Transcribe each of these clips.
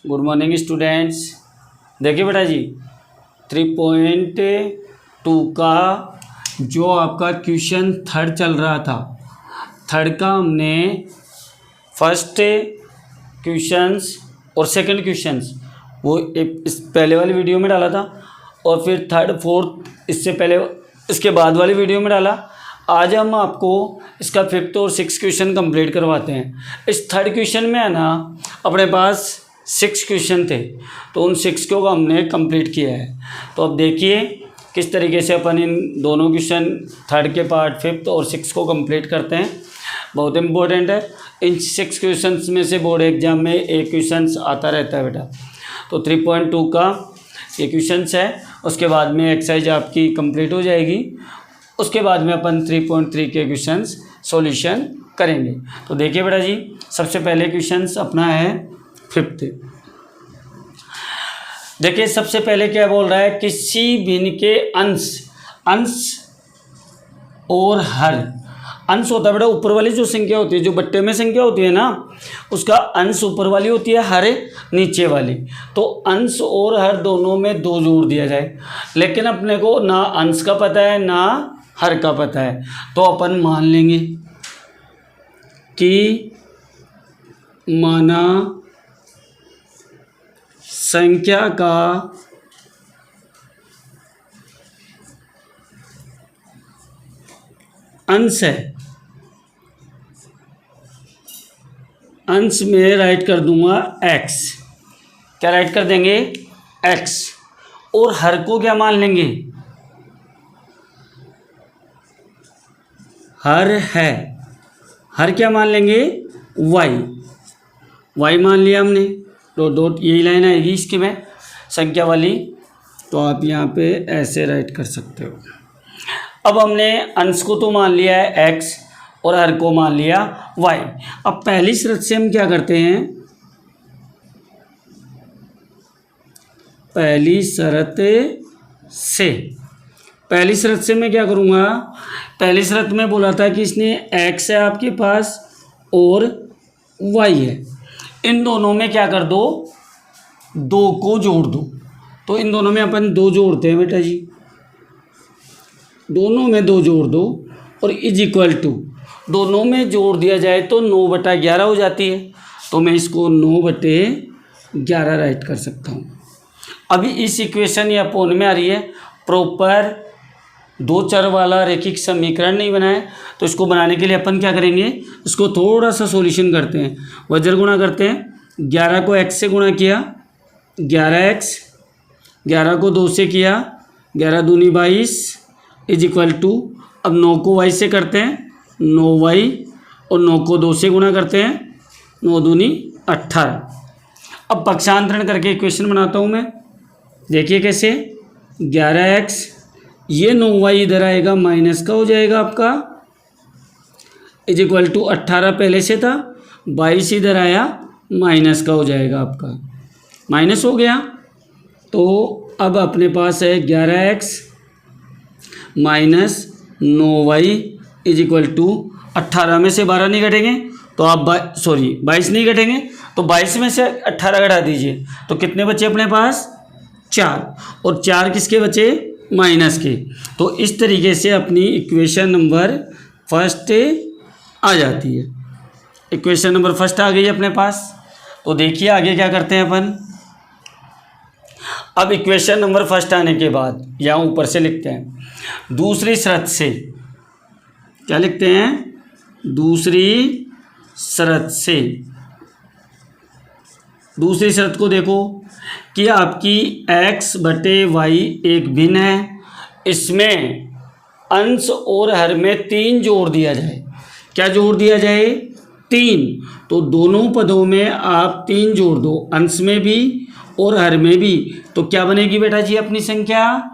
Good morning students. देखिए बेटा जी 3.2 का जो आपका क्वेश्चन थर्ड चल रहा था, थर्ड का हमने फर्स्ट क्वेश्चंस और सेकंड क्वेश्चंस वो इस पहले वाली वीडियो में डाला था और फिर थर्ड फोर्थ इससे पहले इसके बाद वाली वीडियो में डाला। आज हम आपको इसका फिफ्थ और सिक्स क्वेश्चन कंप्लीट करवाते हैं। इस थर्ड क्वेश्चन में है ना अपने पास 6 क्वेश्चन थे, तो उन 6 को हमने कंप्लीट किया है। तो अब देखिए किस तरीके से अपन इन दोनों क्वेश्चन थर्ड के पार्ट फिफ्थ और सिक्स को कंप्लीट करते हैं। बहुत इम्पोर्टेंट है। इन 6 क्वेश्चंस में से बोर्ड एग्जाम में एक क्वेश्चन आता रहता है बेटा। तो 3.2 का ये क्वेश्चंस है, उसके बाद में एक्सरसाइज आपकी कंप्लीट हो जाएगी। उसके बाद में अपन 3.3 के क्वेश्चंस सॉल्यूशन करेंगे। तो देखिए बेटा जी सबसे पहले क्वेश्चंस अपना है फिफ्थ। देखिए सबसे पहले क्या बोल रहा है, किसी भिन्न के अंश और हर। अंश होता है बेटा ऊपर वाली जो संख्या होती है, जो बट्टे में संख्या होती है ना, उसका अंश ऊपर वाली होती है, हर नीचे वाली। तो अंश और हर दोनों में 2 जोड़ दिया जाए, लेकिन अपने को ना अंश का पता है ना हर का पता है। तो अपन मान लेंगे कि माना संख्या का अंश है, अंश में राइट कर दूंगा x। क्या राइट कर देंगे x। और हर को क्या मान लेंगे, हर है, हर क्या मान लेंगे y मान लिया हमने। डॉट डॉट यही लाइन आएगी इसकी में संख्या वाली, तो आप यहाँ पे ऐसे राइट कर सकते हो। अब हमने अंश को तो मान लिया है x और हर को मान लिया y। अब पहली शर्त से हम क्या करते हैं, पहली शर्त से मैं क्या करूँगा, पहली शर्त में बोला था कि इसने x है आपके पास और y है, इन दोनों में क्या कर दो, 2 को जोड़ दो। तो इन दोनों में अपन 2 जोड़ते हैं बेटा जी, दोनों में 2 जोड़ दो और इज इक्वल टू, दोनों में जोड़ दिया जाए तो 9/11 हो जाती है। तो मैं इसको 9/11 राइट कर सकता हूँ। अभी इस इक्वेशन या अपोन में आ रही है, प्रॉपर 2 चर वाला रैखिक समीकरण नहीं बनाए, तो इसको बनाने के लिए अपन क्या करेंगे, इसको थोड़ा सा सॉल्यूशन करते हैं। वज्र गुणा करते हैं, 11 को x से गुणा किया 11x, 11 को 2 से किया 11 दूनी 22 इज इक्वल टू, अब 9 को y से करते हैं 9y और 9 को 2 से गुणा करते हैं 9 दूनी 18। अब पक्षांतरण करके इक्वेशन बनाता हूँ मैं। देखिए कैसे, 11x, ये 9y इधर आएगा माइनस का हो जाएगा आपका, इज इक्वल टू 18 पहले से था, 22 इधर आया माइनस का हो जाएगा आपका, माइनस हो गया। तो अब अपने पास है 11x minus 9y is equal to 18 में से 12 नहीं घटेंगे तो आप 22 नहीं घटेंगे तो 22 में से 18 घटा दीजिए, तो कितने बचे अपने पास 4, और 4 किसके बचे, माइनस के। तो इस तरीके से अपनी इक्वेशन नंबर फर्स्ट आ जाती है। इक्वेशन नंबर फर्स्ट आ गई अपने पास। तो देखिए आगे क्या करते हैं अपन। अब इक्वेशन नंबर फर्स्ट आने के बाद यहाँ ऊपर से लिखते हैं, दूसरी शर्त से, क्या लिखते हैं, दूसरी शर्त को देखो कि आपकी x/y एक भिन्न है, इसमें अंश और हर में 3 जोड़ दिया जाए। क्या जोड़ दिया जाए, 3। तो दोनों पदों में आप 3 जोड़ दो, अंश में भी और हर में भी। तो क्या बनेगी बेटा जी अपनी संख्या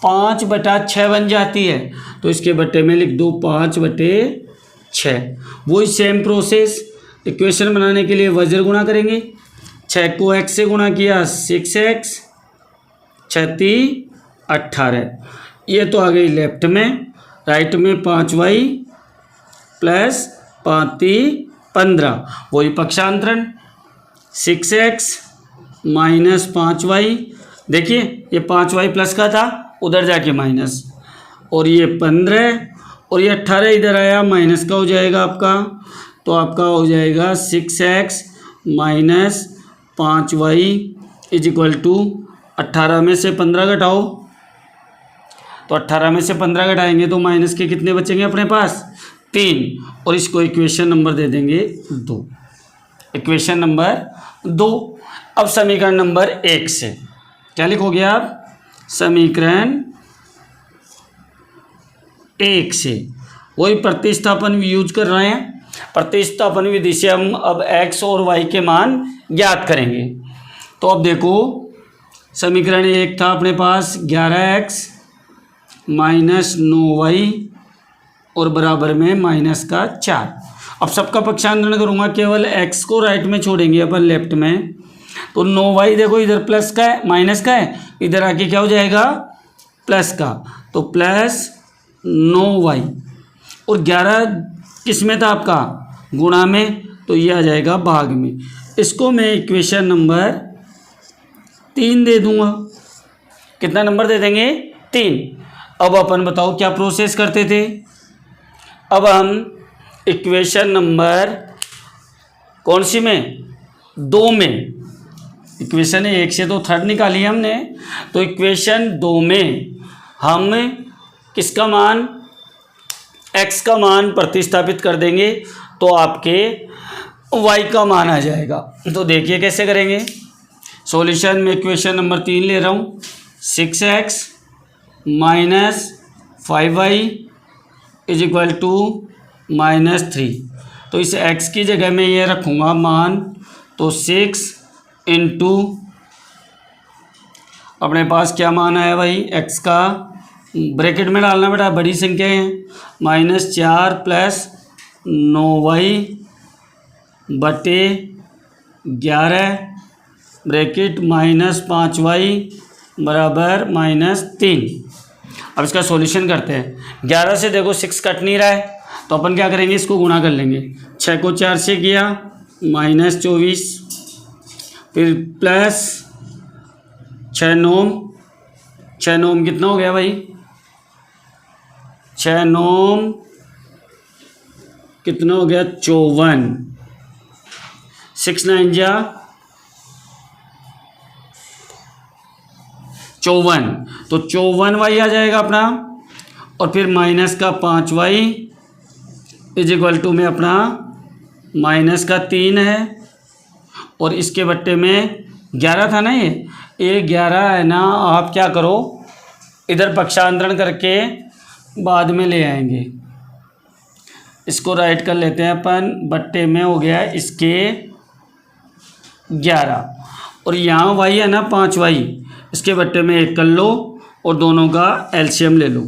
5/6 बन जाती है। तो इसके बट्टे में लिख दो 5/6। वही सेम प्रोसेस इक्वेशन बनाने के लिए वज्र गुणा करेंगे, 6 को x से गुणा किया 6x, 6 18, ये तो आ गई लेफ्ट में, राइट में 5y प्लस 5 15, वही पक्षांतरण 6x माइनस 5y, देखिए ये 5y प्लस का था, उधर जाके माइनस, और ये 15 और ये 18 इधर आया, माइनस का हो जाएगा आपका, तो आपका हो जाएगा 6x minus 5y is equal to 18 में से 15 घटाओ, तो 18 में से 15 घटाएंगे तो माइनस के कितने बचेंगे अपने पास 3, और इसको इक्वेशन नंबर दे देंगे 2, इक्वेशन नंबर 2। अब समीकरण नंबर 1 से क्या लिखोगे आप, समीकरण 1 से वही प्रतिस्थापन यूज कर रहे हैं, प्रतिस्थापन विधि से हम अब x और y के मान ज्ञात करेंगे। तो अब देखो समीकरण 1 था अपने पास 11x माइनस 9y और बराबर में माइनस का 4। अब सबका पक्षांतरण करूँगा, केवल x को राइट में छोड़ेंगे अपन लेफ्ट में, तो 9y देखो इधर प्लस का है माइनस का है, इधर आके क्या हो जाएगा प्लस का, तो प्लस 9y, और 11 किस में था आपका गुणा में, तो ये आ जाएगा भाग में। इसको मैं इक्वेशन नंबर 3 दे दूंगा। कितना नंबर दे देंगे 3। अब अपन बताओ क्या प्रोसेस करते थे, अब हम इक्वेशन नंबर कौन सी में 2 में, इक्वेशन 1 से तो थर्ड निकाली हमने, तो इक्वेशन 2 में हम किसका मान x का मान प्रतिस्थापित कर देंगे तो आपके y का मान आ जाएगा। तो देखिए कैसे करेंगे, सॉल्यूशन में इक्वेशन नंबर 3 ले रहा हूँ, 6x minus 5y is equal to -3, तो इस x की जगह में ये रखूँगा मान, तो 6 इंटू अपने पास क्या मान आया भाई x का, ब्रैकेट में डालना बेटा बड़ी संख्या है, -4 प्लस 9y बटे 11 ब्रैकेट माइनस 5y बराबर -3। अब इसका सॉल्यूशन करते हैं। 11 से देखो 6 कट नहीं रहा है, तो अपन क्या करेंगे इसको गुणा कर लेंगे। 6 को 4 से किया -24, फिर प्लस 6 9 कितना हो गया भाई, 6 9 कितना हो गया 54, 6 9 जा 54, तो 54y आ जाएगा अपना, और फिर माइनस का 5y इज इक्वल टू में अपना माइनस का 3 है, और इसके बट्टे में 11 था ना, ये 11 है ना, आप क्या करो इधर पक्षांतरण करके बाद में ले आएंगे, इसको राइट कर लेते हैं अपन, बट्टे में हो गया इसके 11, और यहाँ y है ना 5y, इसके बट्टे में 1 कर लो और दोनों का एलसीएम ले लो।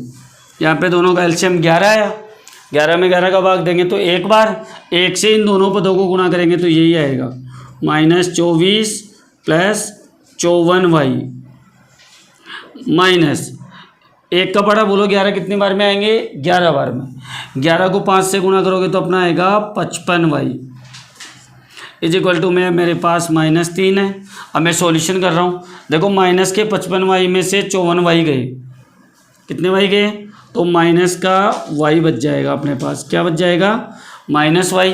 यहाँ पे दोनों का एलसीएम 11 है, 11 में 11 का भाग देंगे तो एक बार, 1 से इन दोनों पदों को गुणा करेंगे तो यही आएगा, -24 प्लस 54y माइनस 1 का बड़ा बोलो 11 कितनी बार में आएंगे 11 बार में, 11 को 5 से गुणा करोगे तो अपना आएगा 55y इज इक्वल टू में मेरे पास -3 है। अब मैं सॉल्यूशन कर रहा हूँ, देखो माइनस के 55y में से 54y गए, कितने y गए, तो माइनस का y बच जाएगा अपने पास, क्या बच जाएगा -y।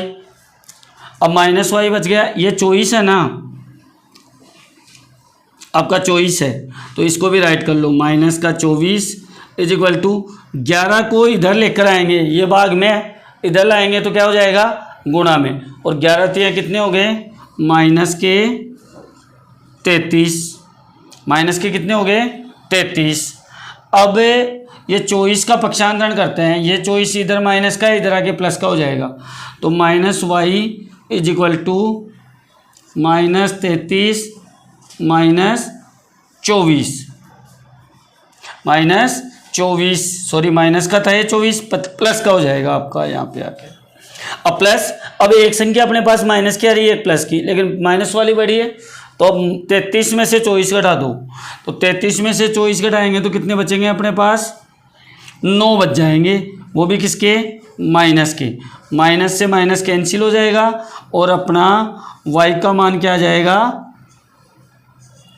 अब -y बच गया, ये चॉइस है ना आपका, चॉइस है तो इसको भी राइट कर लो, माइनस का 24 इज इक्वल टू 11 को इधर लेकर आएंगे, ये भाग में इधर लाएंगे तो क्या हो जाएगा गुणा में, और 11 3 कितने हो गए माइनस के 33, माइनस के कितने हो गए 33। अब ये 24 का पक्षांतरण करते हैं, ये 24 इधर माइनस का इधर आके प्लस का हो जाएगा, तो -y is equal to -33 -24 sorry minus का था ये 24 प्लस का हो जाएगा आपका यहाँ पे आके। अब प्लस, अब एक संख्या अपने पास माइनस की आ रही है एक प्लस की, लेकिन माइनस वाली बड़ी है, तो अब 33 में से 24 घटा दो, तो 33 में से 24 घटाएंगे तो कितने बचेंगे अपने पास 9 बच जाएंगे, वो भी किसके माइनस के, माइनस से माइनस कैंसिल हो जाएगा और अपना y का मान क्या आ जाएगा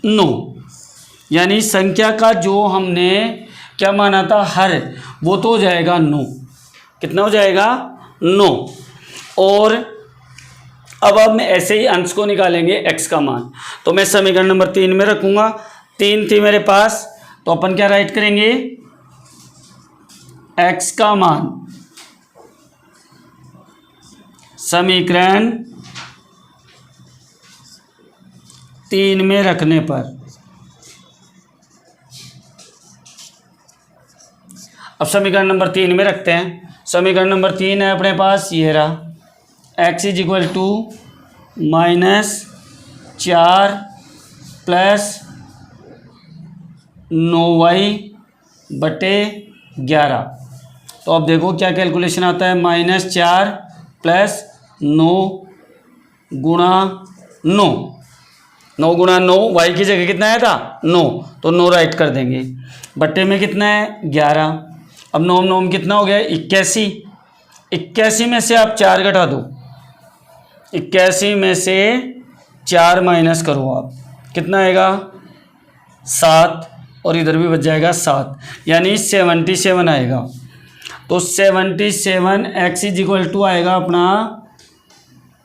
9, यानी संख्या का जो हमने क्या माना था हर, वो तो हो जाएगा 9। कितना हो जाएगा? 9। और अब हम ऐसे ही अंश को निकालेंगे x का मान। तो मैं समीकरण नंबर 3 में रखूँगा, 3 थी मेरे पास, तो अपन क्या राइट करेंगे? x का मान समीकरण 3 में रखने पर, अब समीकरण नंबर 3 में रखते हैं। समीकरण नंबर 3 है अपने पास, ये रहा, x is equal to -4 plus 9y/11। तो अब देखो क्या कैलकुलेशन आता है, -4 प्लस 9 गुणा 9, 9 गुणा 9, y की जगह कितना आया था? 9, तो 9 राइट कर देंगे। बट्टे में कितना है? 11। अब 9 9 में कितना हो गया? 81। 81 में से आप 4 घटा दो, 81 में से 4 माइनस करो आप, कितना आएगा? 7, और इधर भी बच जाएगा 7, यानी 77 आएगा। तो 77 x इज इक्वल टू आएगा अपना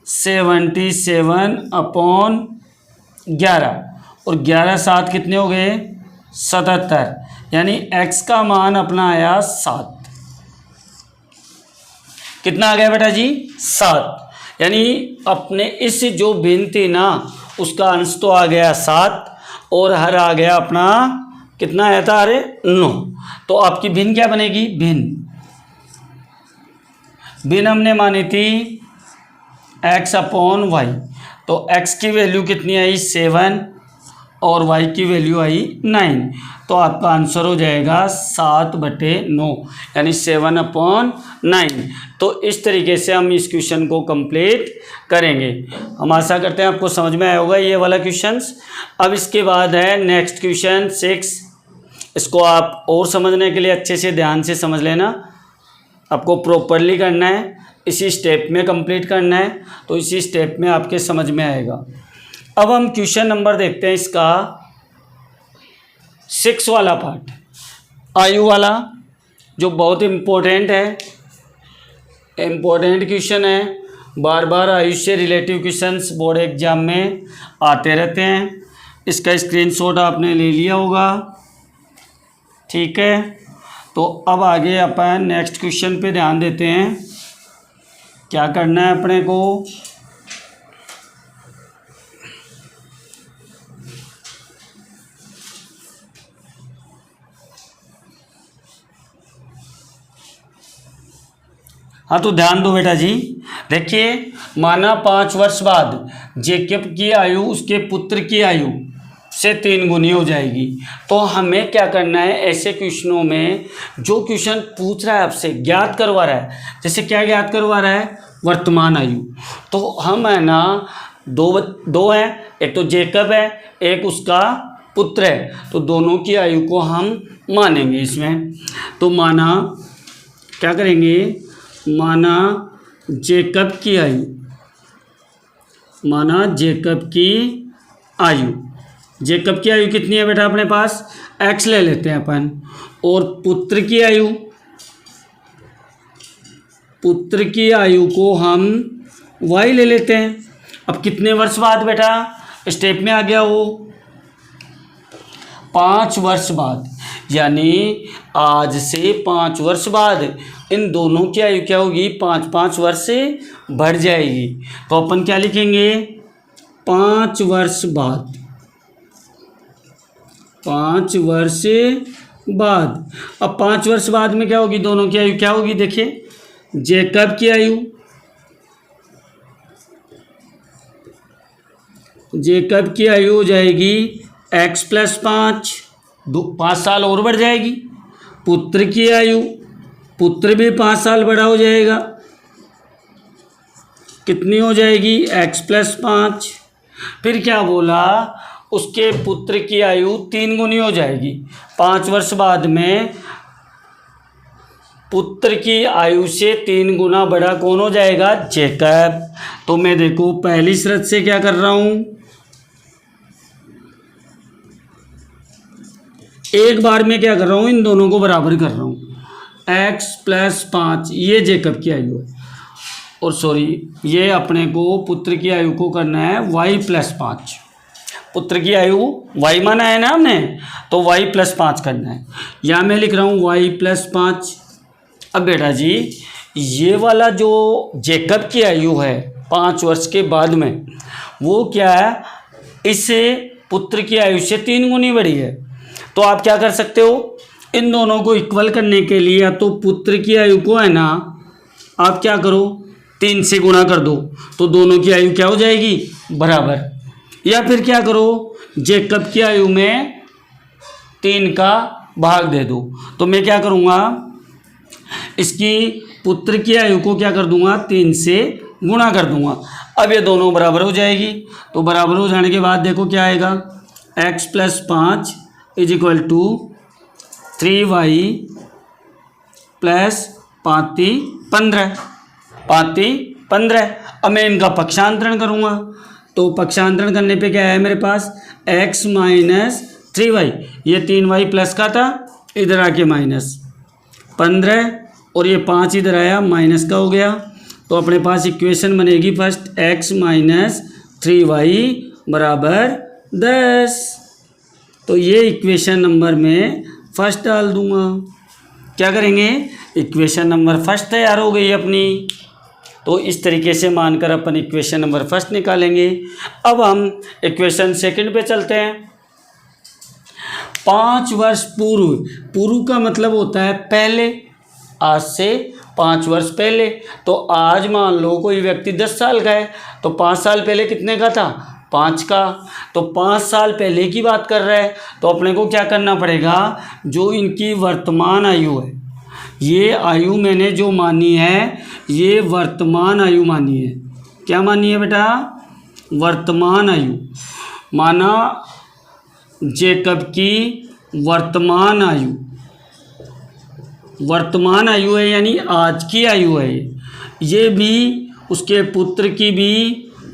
77/11, और 11 7 कितने हो गए? 77, यानी x का मान अपना आया 7। कितना आ गया बेटा जी? 7। यानी अपने इस जो भिन्न थी ना, उसका अंश तो आ गया 7, और हर आ गया अपना कितना आया था? अरे 9। तो आपकी भिन्न क्या बनेगी? भिन्न हमने मानी थी x/y, तो x की वैल्यू कितनी आई? 7, और y की वैल्यू आई 9। तो आपका आंसर हो जाएगा 7/9, यानी 7/9। तो इस तरीके से हम इस क्वेश्चन को कंप्लीट करेंगे। हम आशा करते हैं आपको समझ में आया होगा ये वाला क्वेश्चंस। अब इसके बाद है नेक्स्ट क्वेश्चन 6। इसको आप और समझने के लिए अच्छे से ध्यान से समझ लेना, आपको प्रॉपरली करना है, इसी स्टेप में कंप्लीट करना है, तो इसी स्टेप में आपके समझ में आएगा। अब हम क्वेश्चन नंबर देखते हैं इसका 6 वाला पार्ट, आयु वाला, जो बहुत इम्पोर्टेंट है, इम्पोर्टेंट क्वेश्चन है। बार बार आयु से रिलेटिव क्वेश्चंस बोर्ड एग्जाम में आते रहते हैं। इसका स्क्रीनशॉट आपने ले लिया होगा, ठीक है। तो अब आगे अपन नेक्स्ट क्वेश्चन पे ध्यान देते हैं। क्या करना है अपने को? हाँ, तो ध्यान दो बेटा जी। देखिए, माना 5 वर्ष बाद जेकब की आयु उसके पुत्र की आयु से 3 गुनी हो जाएगी। तो हमें क्या करना है, ऐसे क्वेश्चनों में जो क्वेश्चन पूछ रहा है आपसे, ज्ञात करवा रहा है, जैसे क्या ज्ञात करवा रहा है? वर्तमान आयु। तो हम है ना, दो हैं, एक तो जेकब है, एक उसका पुत्र है, तो दोनों की आयु को हम मानेंगे इसमें। तो माना क्या करेंगे? माना जेकब की आयु, माना जेकब की आयु, जेकब की आयु कितनी है बेटा अपने पास? x ले लेते हैं अपन, और पुत्र की आयु, पुत्र की आयु को हम y ले लेते हैं। अब कितने वर्ष बाद बेटा? स्टेप में आ गया वो 5 वर्ष बाद, यानी आज से 5 वर्ष बाद इन दोनों की आयु क्या होगी? 5-5 वर्ष से बढ़ जाएगी। तो अपन क्या लिखेंगे? 5 वर्ष बाद, 5 वर्ष बाद। अब 5 वर्ष बाद में क्या होगी? दोनों की आयु क्या होगी? देखिए, जेकब की आयु, जेकब की आयु हो जाएगी x + 5, 5 साल और बढ़ जाएगी। पुत्र की आयु, पुत्र भी 5 साल बड़ा हो जाएगा, कितनी हो जाएगी? x + 5। फिर क्या बोला? उसके पुत्र की आयु 3 गुनी हो जाएगी। 5 वर्ष बाद में पुत्र की आयु से 3 गुना बड़ा कौन हो जाएगा? जेकब। तो मैं देखो पहली शर्त से क्या कर रहा हूँ? एक बार में क्या कर रहा हूँ, इन दोनों को बराबर कर रहा हूँ। x + 5 ये जेकब की आयु है, और सॉरी ये अपने को पुत्र की आयु को करना है y + 5। पुत्र की आयु y माना है ना हमने, तो y + 5 करना है। या मैं लिख रहा हूँ y + 5। अब बेटा जी ये वाला जो जेकब की आयु है 5 वर्ष के बाद में, वो क्या है, इससे पुत्र की आयु से 3 गुनी बड़ी है। तो आप क्या कर सकते हो, इन दोनों को इक्वल करने के लिए या तो पुत्र की आयु को है ना आप क्या करो 3 से गुणा कर दो, तो दोनों की आयु क्या हो जाएगी, बराबर। या फिर क्या करो, जेकब की आयु में 3 का भाग दे दो। तो मैं क्या करूँगा, इसकी पुत्र की आयु को क्या कर दूंगा, 3 से गुणा कर दूंगा। अब ये दोनों बराबर हो जाएगी। तो बराबर हो जाने के बाद देखो क्या आएगा, x + 5 = 3y + 5 × 15। अब मैं इनका पक्षांतरण करूँगा, तो पक्षांतरण करने पे क्या है मेरे पास, x - 3y, ये 3y प्लस का था, इधर आके -15, और ये 5 इधर आया माइनस का हो गया। तो अपने पास इक्वेशन बनेगी फर्स्ट x - 3y = 10। तो ये इक्वेशन नंबर में फर्स्ट डाल दूंगा। क्या करेंगे, इक्वेशन नंबर फर्स्ट तैयार हो गई अपनी। तो इस तरीके से मानकर अपन इक्वेशन नंबर फर्स्ट निकालेंगे। अब हम इक्वेशन सेकंड पे चलते हैं। 5 वर्ष पूर्व, पूर्व का मतलब होता है पहले, आज से 5 वर्ष पहले। तो आज मान लो कोई व्यक्ति 10 साल का है, तो 5 साल पहले कितने का था, 5 का। तो 5 साल पहले की बात कर रहा है, तो अपने को क्या करना पड़ेगा, जो इनकी वर्तमान आयु है, ये आयु मैंने जो मानी है ये वर्तमान आयु मानी है। क्या मानी है बेटा, वर्तमान आयु। माना जेकब की वर्तमान आयु, वर्तमान आयु है यानी आज की आयु है। ये भी उसके पुत्र की भी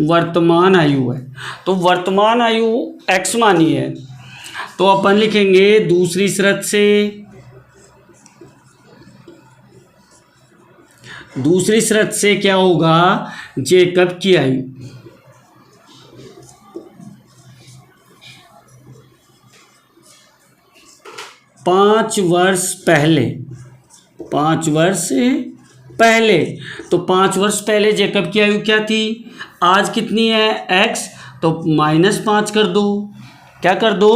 वर्तमान आयु है। तो वर्तमान आयु x मानी है, तो अपन लिखेंगे दूसरी शर्त से, दूसरी शर्त से क्या होगा, जेकब की आयु 5 वर्ष पहले, 5 वर्ष पहले। तो 5 वर्ष पहले जेकब की आयु क्या थी, आज कितनी है x, तो -5 कर दो। क्या कर दो,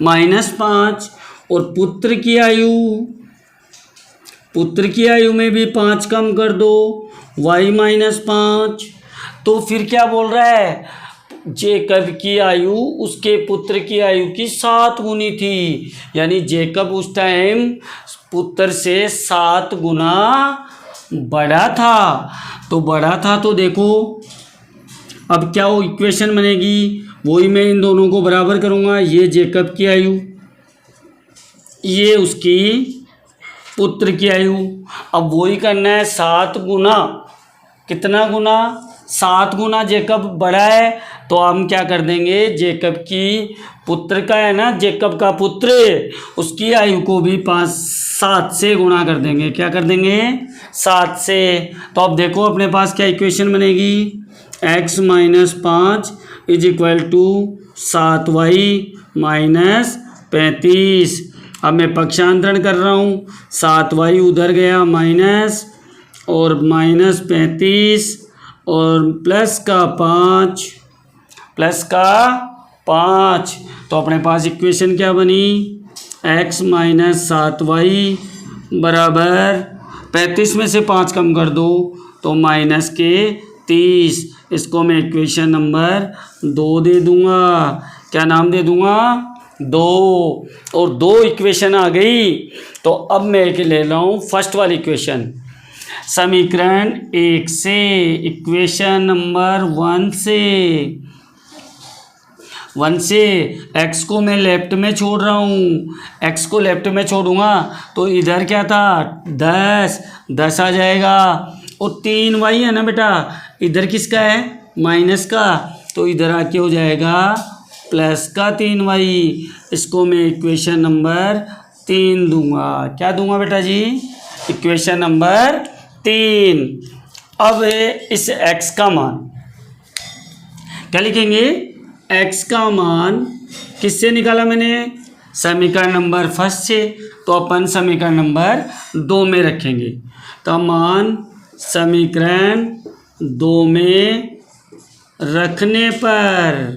-5। और पुत्र की आयु, पुत्र की आयु में भी 5 कम कर दो, y - 5। तो फिर क्या बोल रहा है, जेकब की आयु उसके पुत्र की आयु की 7 गुनी थी, यानी जेकब उस टाइम पुत्र से 7 गुना बड़ा था। तो बड़ा था, तो देखो अब क्या वो इक्वेशन बनेगी, वही मैं इन दोनों को बराबर करूँगा। ये जेकब की आयु, ये उसकी पुत्र की आयु। अब वही करना है 7 गुना, कितना गुना, 7 गुना जेकब बड़ा है, तो हम क्या कर देंगे, जेकब की पुत्र का है ना, जेकब का पुत्र, उसकी आयु को भी 7 से गुणा कर देंगे। क्या कर देंगे, 7 से। तो अब देखो अपने पास क्या इक्वेशन बनेगी, x - 5 = 7y - 35। अब मैं पक्षांतरण कर रहा हूँ, 7y उधर गया माइनस, और -35 और प्लस का 5, प्लस का 5। तो अपने पास इक्वेशन क्या बनी, x - 7y = 35 में से 5 कम कर दो तो -30। इसको मैं इक्वेशन नंबर 2 दे दूंगा। क्या नाम दे दूंगा, 2। और 2 इक्वेशन आ गई। तो अब मैं ले रहा हूँ फर्स्ट वाली इक्वेशन, समीकरण 1 से, इक्वेशन नंबर 1 से x को मैं लेफ्ट में छोड़ रहा हूँ, x को लेफ्ट में छोड़ूंगा तो इधर क्या था, 10 आ जाएगा। और 3y है ना बेटा, इधर किसका है, माइनस का, तो इधर आके हो जाएगा प्लस का 3y, इसको मैं इक्वेशन नंबर 3 दूंगा। क्या दूंगा बेटा जी? Equation number 3। अब इस x का मान क्या लिखेंगे? x का मान किससे निकाला मैंने? समीकरण नंबर फर्स्ट से। तो अपन समीकरण नंबर 2 में रखेंगे। तो मान समीकरण 2 में रखने पर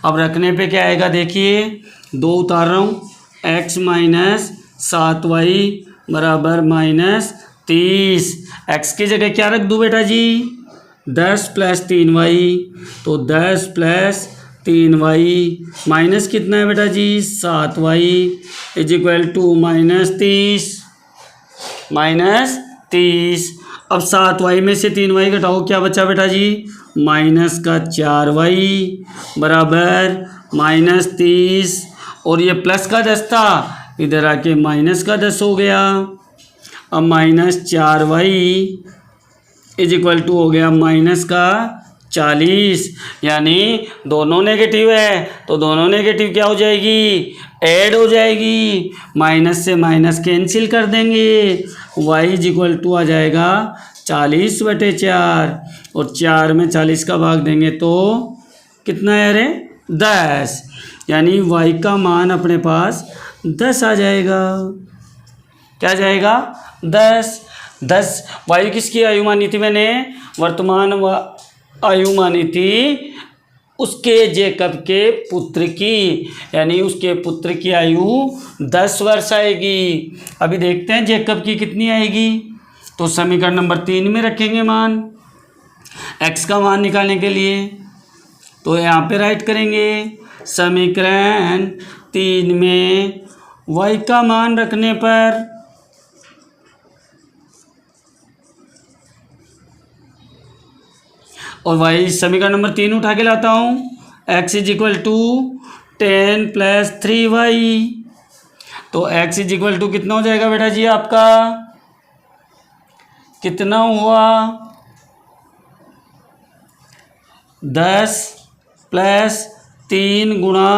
अब रखने पे क्या आएगा? देखिए 2 उतार रहा हूँ, x माइनस 7y बराबर माइनस 30। x की जगह क्या रख दूँ बेटा जी? 10 प्लस 3y। तो 10 प्लस 3y माइनस कितना है बेटा जी? 7y is equal to -30। अब 7y में से 3y घटाओ, क्या बचा बेटा जी? माइनस का 4y बराबर -30। और ये प्लस का 10 था, इधर आके माइनस का 10 हो गया। अब -4y इज इक्वल टू हो गया माइनस का 40। यानी दोनों नेगेटिव है तो दोनों नेगेटिव क्या हो जाएगी? ऐड हो जाएगी। माइनस से माइनस कैंसिल कर देंगे। y इज इक्वल टू आ जाएगा 40/4 और 4 में 40 का भाग देंगे तो कितना है? अरे 10। यानी y का मान अपने पास 10 आ जाएगा। क्या जाएगा? 10। वायु किसकी आयु मानी थी मैंने? वर्तमान आयु मानी थी उसके जेकब के पुत्र की, यानी उसके पुत्र की आयु 10 वर्ष आएगी। अभी देखते हैं जेकब की कितनी आएगी। तो समीकरण नंबर 3 में रखेंगे मान, x का मान निकालने के लिए। तो यहाँ पे राइट करेंगे समीकरण 3 में y का मान रखने पर और y समीकरण नंबर 3 उठा के लाता हूँ। x is equal to 10 plus 3y। तो x इज इक्वल टू कितना हो जाएगा बेटा जी आपका? कितना हुआ? 10 प्लस 3 गुणा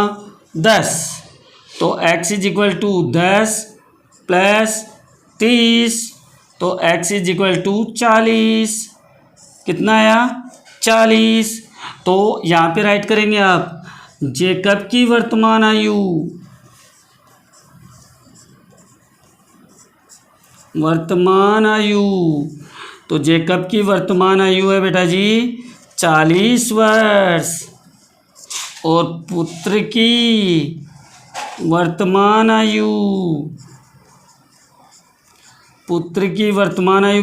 10। तो x is equal to 10 plus 30। तो x इज इक्वल टू 40। कितना आया? 40। तो यहाँ पे राइट करेंगे आप जेकब की वर्तमान आयु, तो जेकब की वर्तमान आयु है बेटा जी 40 वर्ष और पुत्र की वर्तमान आयु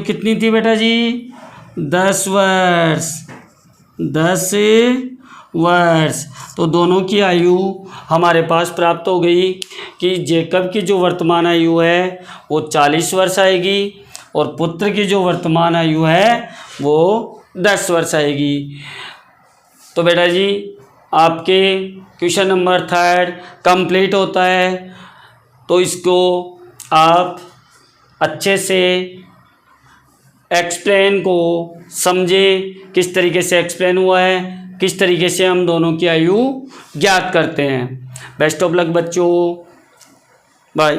कितनी थी बेटा जी? 10 वर्ष। तो दोनों की आयु हमारे पास प्राप्त हो गई कि जेकब की जो वर्तमान आयु है वो 40 वर्ष आएगी और पुत्र की जो वर्तमान आयु है वो 10 वर्ष आएगी। तो बेटा जी आपके क्वेश्चन नंबर 3 कंप्लीट होता है। तो इसको आप अच्छे से एक्सप्लेन को समझे, किस तरीके से एक्सप्लेन हुआ है, किस तरीके से हम दोनों की आयु ज्ञात करते हैं। बेस्ट ऑफ लक बच्चों, बाय।